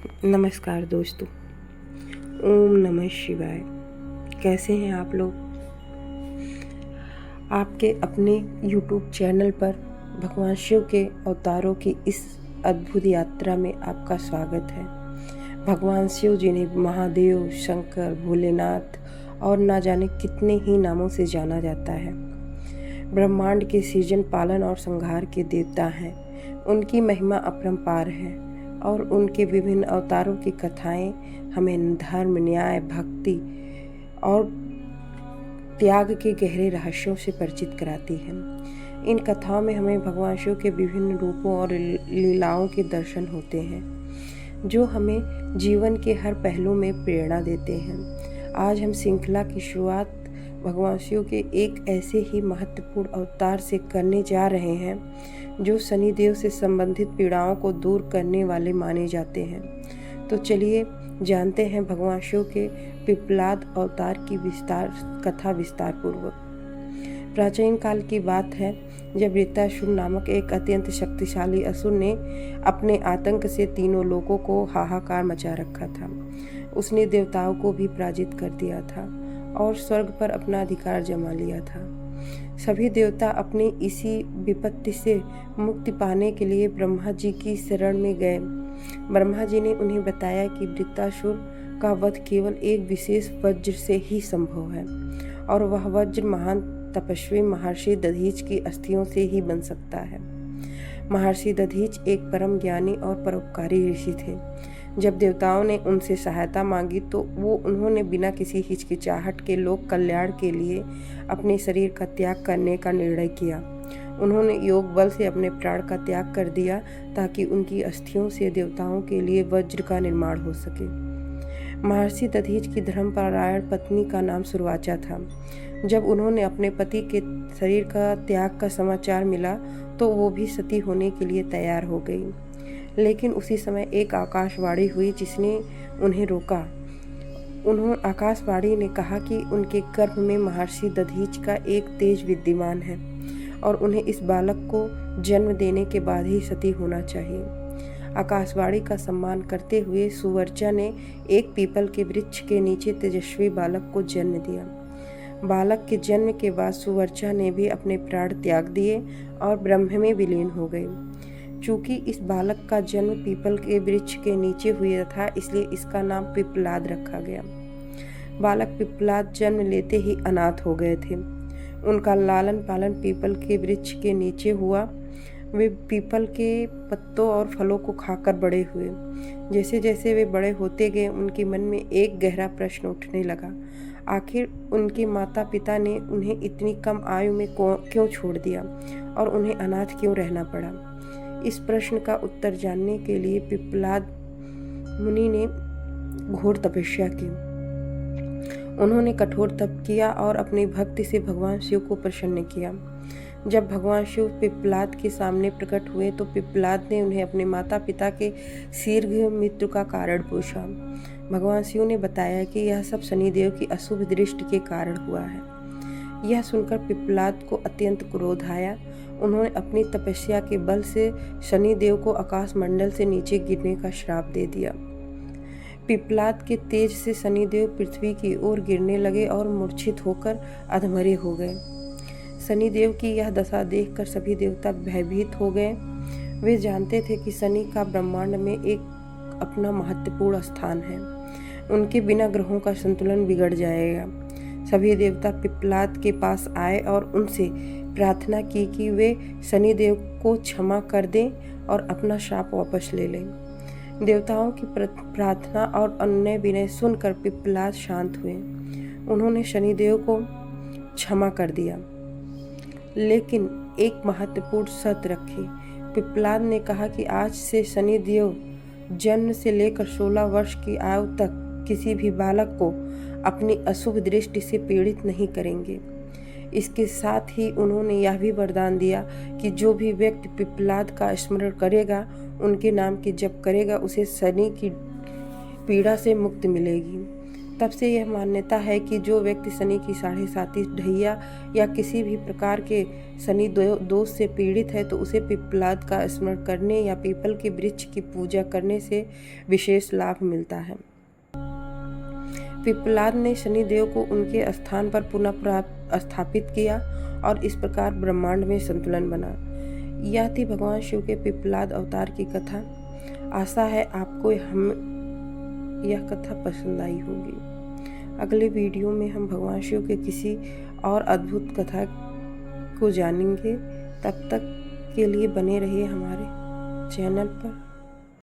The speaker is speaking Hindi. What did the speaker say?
नमस्कार दोस्तों। ओम नमः शिवाय। कैसे हैं आप लोग? आपके अपने YouTube चैनल पर भगवान शिव के अवतारों की इस अद्भुत यात्रा में आपका स्वागत है। भगवान शिव जिन्हें महादेव, शंकर, भोलेनाथ और ना जाने कितने ही नामों से जाना जाता है, ब्रह्मांड के सृजन, पालन और संहार के देवता हैं। उनकी महिमा अपरंपार है और उनके विभिन्न अवतारों की कथाएं हमें धर्म, न्याय, भक्ति और त्याग के गहरे रहस्यों से परिचित कराती हैं। इन कथाओं में हमें भगवान शिव के विभिन्न रूपों और लीलाओं के दर्शन होते हैं, जो हमें जीवन के हर पहलू में प्रेरणा देते हैं। आज हम श्रृंखला की शुरुआत भगवान शिव के एक ऐसे ही महत्वपूर्ण अवतार से करने जा रहे हैं, जो शनिदेव से संबंधित पीड़ाओं को दूर करने वाले माने जाते हैं। तो चलिए जानते हैं भगवान शिव के पिप्पलाद अवतार की विस्तार पूर्वक। प्राचीन काल की बात है, जब वृत्तासुर नामक एक अत्यंत शक्तिशाली असुर ने अपने आतंक से तीनों लोगों को हाहाकार मचा रखा था। उसने देवताओं को भी पराजित कर दिया था और स्वर्ग पर अपना अधिकार जमा लिया था। सभी देवता अपनी इसी विपत्ति से मुक्ति पाने के लिए ब्रह्मा जी की शरण में गए। ब्रह्मा जी ने उन्हें बताया कि वृत्तासुर का वध केवल एक विशेष वज्र से ही संभव है और वह वज्र महान तपस्वी महर्षि दधीच की अस्थियों से ही बन सकता है। महर्षि दधीच एक परम ज्ञानी और परोपकारी ऋषि थे। जब देवताओं ने उनसे सहायता मांगी तो उन्होंने बिना किसी हिचकिचाहट के लोक कल्याण के लिए अपने शरीर का त्याग करने का निर्णय किया। उन्होंने योग बल से अपने प्राण का त्याग कर दिया ताकि उनकी अस्थियों से देवताओं के लिए वज्र का निर्माण हो सके। महर्षि दधीच की धर्मपरायण पत्नी का नाम सुरवाचा था। जब उन्होंने अपने पति के शरीर का त्याग का समाचार मिला तो वो भी सती होने के लिए तैयार हो गई। लेकिन उसी समय एक आकाशवाणी हुई जिसने उन्हें रोका। आकाशवाणी ने कहा कि उनके गर्भ में महर्षि दधीच का एक तेज विद्यमान है और उन्हें इस बालक को जन्म देने के बाद ही सती होना चाहिए। आकाशवाणी का सम्मान करते हुए सुवर्चा ने एक पीपल के वृक्ष के नीचे तेजस्वी बालक को जन्म दिया। बालक के जन्म के बाद सुवर्चा ने भी अपने प्राण त्याग दिए और ब्रह्म में विलीन हो गई। चूंकि इस बालक का जन्म पीपल के वृक्ष के नीचे हुआ था, इसलिए इसका नाम पिप्पलाद रखा गया। बालक पिप्पलाद जन्म लेते ही अनाथ हो गए थे। उनका लालन पालन पीपल के वृक्ष के नीचे हुआ। वे पीपल के पत्तों और फलों को खाकर बड़े हुए। जैसे जैसे वे बड़े होते गए, उनके मन में एक गहरा प्रश्न उठने लगा। आखिर उनके माता पिता ने उन्हें इतनी कम आयु में क्यों छोड़ दिया और उन्हें अनाथ क्यों रहना पड़ा? इस प्रश्न का उत्तर जानने के लिए पिप्पलाद मुनि ने घोर तपस्या की। उन्होंने कठोर तप किया और अपनी भक्ति से भगवान शिव को प्रसन्न किया। जब भगवान शिव पिप्पलाद के सामने प्रकट हुए तो पिप्पलाद ने उन्हें अपने माता पिता के शीघ्र मृत्यु का कारण पूछा। भगवान शिव ने बताया कि यह सब शनिदेव की अशुभ दृष्टि के कारण हुआ है। यह सुनकर पिप्पलाद को अत्यंत क्रोध आया। उन्होंने अपनी तपस्या के बल से शनिदेव को आकाश मंडल से नीचे गिरने का श्राप दे दिया। पिप्पलाद के तेज से शनिदेव पृथ्वी की ओर गिरने लगे और मूर्छित होकर अधमरे हो गए। शनिदेव की यह दशा देखकर सभी देवता भयभीत हो गए। वे जानते थे कि शनि का ब्रह्मांड में एक अपना महत्वपूर्ण स्थान है। उनके बिना ग्रहों का संतुलन बिगड़ जाएगा। सभी देवता पिप्पलाद के पास आए और उनसे प्रार्थना की कि वे शनिदेव को क्षमा कर दें और अपना श्राप वापस ले लें। देवताओं की प्रार्थना और अन्य विनय सुनकर पिप्पलाद शांत हुए। उन्होंने शनिदेव को क्षमा कर दिया, लेकिन एक महत्वपूर्ण शर्त रखी। पिप्पलाद ने कहा कि आज से शनिदेव जन्म से लेकर 16 वर्ष की आयु तक किसी भी बालक को अपनी अशुभ दृष्टि से पीड़ित नहीं करेंगे। इसके साथ ही उन्होंने यह भी वरदान दिया कि जो भी व्यक्ति पिप्पलाद का स्मरण करेगा, उनके नाम की जप करेगा, उसे शनि की पीड़ा से मुक्ति मिलेगी। तब से यह मान्यता है कि जो व्यक्ति शनि की 7.5 ढैया या किसी भी प्रकार के शनि दोष से पीड़ित है तो उसे पिप्पलाद का स्मरण करने या पीपल के वृक्ष की पूजा करने से विशेष लाभ मिलता है। पिप्पलाद ने शनिदेव को उनके स्थान पर पुनः स्थापित किया और इस प्रकार ब्रह्मांड में संतुलन बना। यह थी भगवान शिव के पिप्पलाद अवतार की कथा। आशा है आपको यह कथा पसंद आई होगी। अगले वीडियो में हम भगवान शिव के किसी और अद्भुत कथा को जानेंगे। तब तक के लिए बने रहिए हमारे चैनल पर।